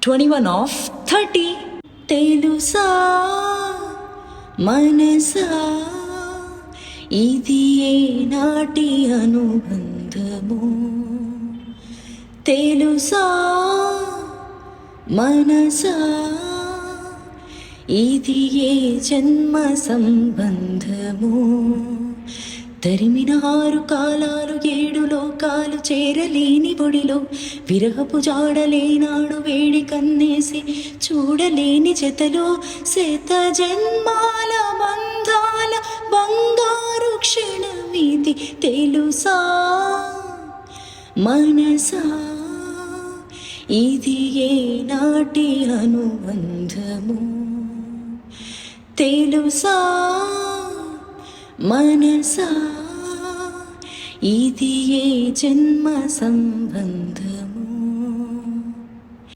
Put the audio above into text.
21 of 30. తెలుసా మనసా ఇది ఏనాటి అనుబంధము, తెలుసా మనసా ఇది ఏ జన్మ సంబంధము. తరిమిన 6 కాలాలు 7 లోకాలు చేరలేని ఒడిలో విరహపు జాడలేనాడు వేడి కన్నేసి చూడలేని జతలో శత జన్మాల బంధాల బంగారు క్షణమిది, తెలుసా మనసా ఇది ఏనాటి అనుబంధము, తెలుసా మనసా ఇది ఏ జన్మ సంబంధం.